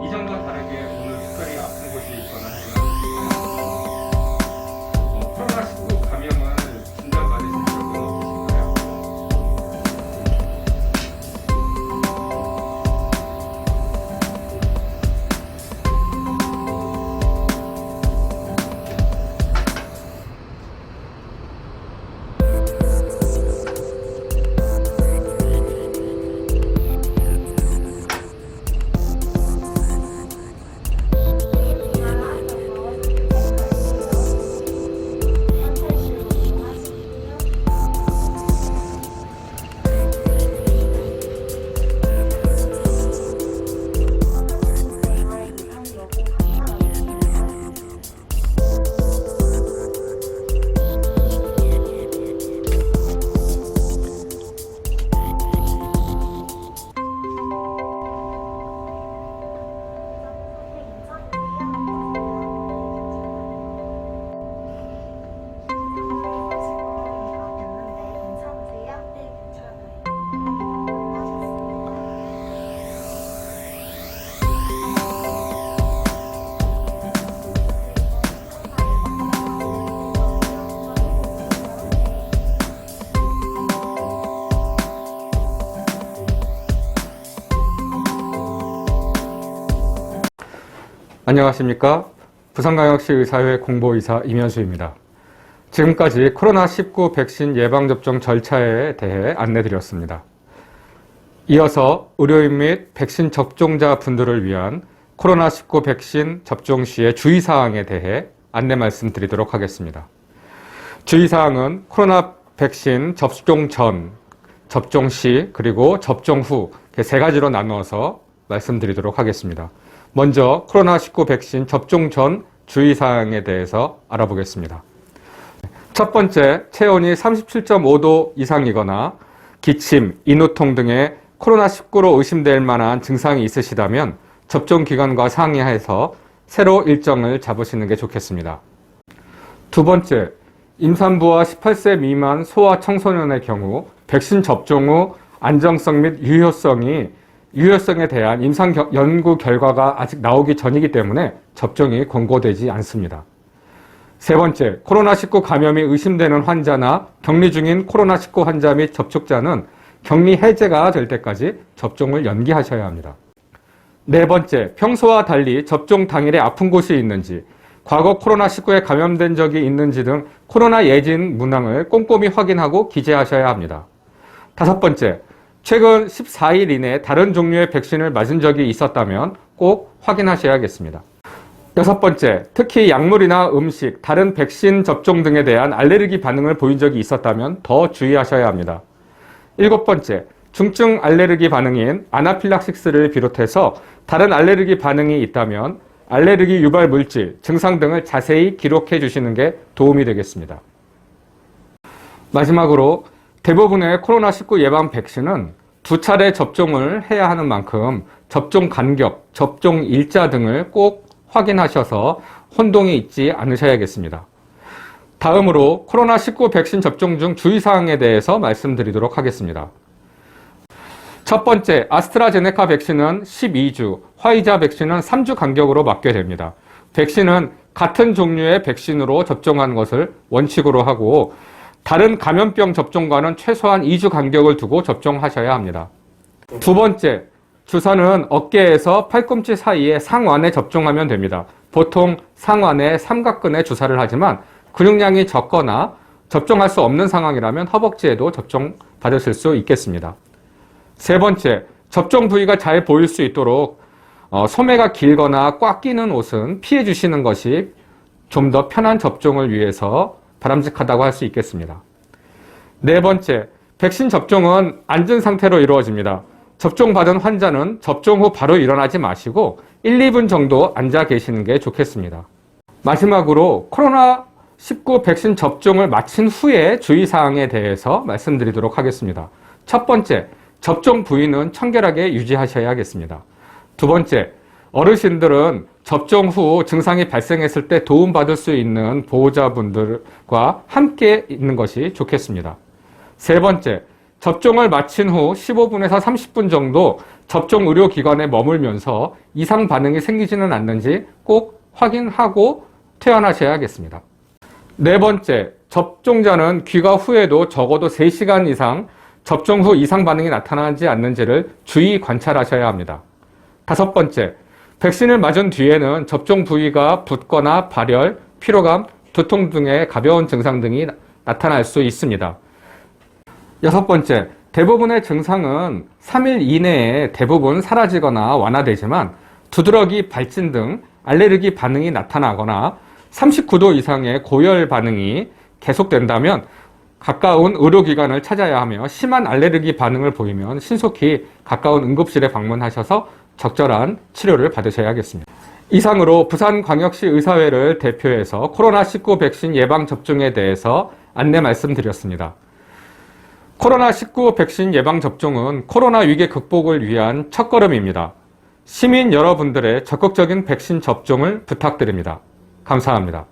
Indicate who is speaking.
Speaker 1: 이전과 다르게 오늘 특별히 아픈 곳이 있거나 하지는 않으시고요. 코로나19 감염을 진단받으신 적은 없으신가요? 안녕하십니까. 부산광역시 의사회 공보의사 임현수입니다. 지금까지 코로나19 백신 예방접종 절차에 대해 안내드렸습니다. 이어서 의료인 및 백신 접종자 분들을 위한 코로나19 백신 접종 시의 주의사항에 대해 안내 말씀드리도록 하겠습니다. 주의사항은 코로나 백신 접종 전, 접종 시, 그리고 접종 후 세 가지로 나누어서 말씀드리도록 하겠습니다. 먼저 코로나19 백신 접종 전 주의사항에 대해서 알아보겠습니다. 첫 번째, 체온이 37.5도 이상이거나 기침, 인후통 등의 코로나19로 의심될 만한 증상이 있으시다면 접종기관과 상의해서 새로 일정을 잡으시는 게 좋겠습니다. 두 번째, 임산부와 18세 미만 소아 청소년의 경우 백신 접종 후 안정성 및 유효성에 대한 임상 연구 결과가 아직 나오기 전이기 때문에 접종이 권고되지 않습니다. 세 번째, 코로나19 감염이 의심되는 환자나 격리 중인 코로나19 환자 및 접촉자는 격리 해제가 될 때까지 접종을 연기하셔야 합니다. 네 번째, 평소와 달리 접종 당일에 아픈 곳이 있는지, 과거 코로나19에 감염된 적이 있는지 등 코로나 예진 문항을 꼼꼼히 확인하고 기재하셔야 합니다. 다섯 번째, 최근 14일 이내에 다른 종류의 백신을 맞은 적이 있었다면 꼭 확인하셔야겠습니다. 여섯 번째, 특히 약물이나 음식, 다른 백신 접종 등에 대한 알레르기 반응을 보인 적이 있었다면 더 주의하셔야 합니다. 일곱 번째, 중증 알레르기 반응인 아나필락시스를 비롯해서 다른 알레르기 반응이 있다면 알레르기 유발 물질, 증상 등을 자세히 기록해 주시는 게 도움이 되겠습니다. 마지막으로 대부분의 코로나19 예방 백신은 2차례 접종을 해야 하는 만큼 접종 간격, 접종 일자 등을 꼭 확인하셔서 혼동이 있지 않으셔야겠습니다. 다음으로 코로나19 백신 접종 중 주의사항에 대해서 말씀드리도록 하겠습니다. 첫 번째, 아스트라제네카 백신은 12주, 화이자 백신은 3주 간격으로 맞게 됩니다. 백신은 같은 종류의 백신으로 접종하는 것을 원칙으로 하고 다른 감염병 접종과는 최소한 2주 간격을 두고 접종하셔야 합니다. 두 번째, 주사는 어깨에서 팔꿈치 사이에 상완에 접종하면 됩니다. 보통 상완에 삼각근에 주사를 하지만 근육량이 적거나 접종할 수 없는 상황이라면 허벅지에도 접종받으실 수 있겠습니다. 세 번째, 접종 부위가 잘 보일 수 있도록 소매가 길거나 꽉 끼는 옷은 피해 주시는 것이 좀 더 편한 접종을 위해서 바람직하다고 할 수 있겠습니다. 네 번째, 백신 접종은 앉은 상태로 이루어집니다. 접종받은 환자는 접종 후 바로 일어나지 마시고 1, 2분 정도 앉아 계시는 게 좋겠습니다. 마지막으로 코로나19 백신 접종을 마친 후에 주의사항에 대해서 말씀드리도록 하겠습니다. 첫 번째, 접종 부위는 청결하게 유지하셔야겠습니다. 두 번째, 어르신들은 접종 후 증상이 발생했을 때 도움받을 수 있는 보호자분들과 함께 있는 것이 좋겠습니다. 세 번째, 접종을 마친 후 15분에서 30분 정도 접종 의료기관에 머물면서 이상 반응이 생기지는 않는지 꼭 확인하고 퇴원하셔야겠습니다. 네 번째, 접종자는 귀가 후에도 적어도 3시간 이상 접종 후 이상 반응이 나타나지 않는지를 주의 관찰하셔야 합니다. 다섯 번째, 백신을 맞은 뒤에는 접종 부위가 붓거나 발열, 피로감, 두통 등의 가벼운 증상 등이 나타날 수 있습니다. 여섯 번째, 대부분의 증상은 3일 이내에 대부분 사라지거나 완화되지만 두드러기, 발진 등 알레르기 반응이 나타나거나 39도 이상의 고열 반응이 계속된다면 가까운 의료기관을 찾아야 하며 심한 알레르기 반응을 보이면 신속히 가까운 응급실에 방문하셔서 적절한 치료를 받으셔야겠습니다. 이상으로 부산광역시 의사회를 대표해서 코로나19 백신 예방접종에 대해서 안내 말씀드렸습니다. 코로나19 백신 예방접종은 코로나 위기 극복을 위한 첫걸음입니다. 시민 여러분들의 적극적인 백신 접종을 부탁드립니다. 감사합니다.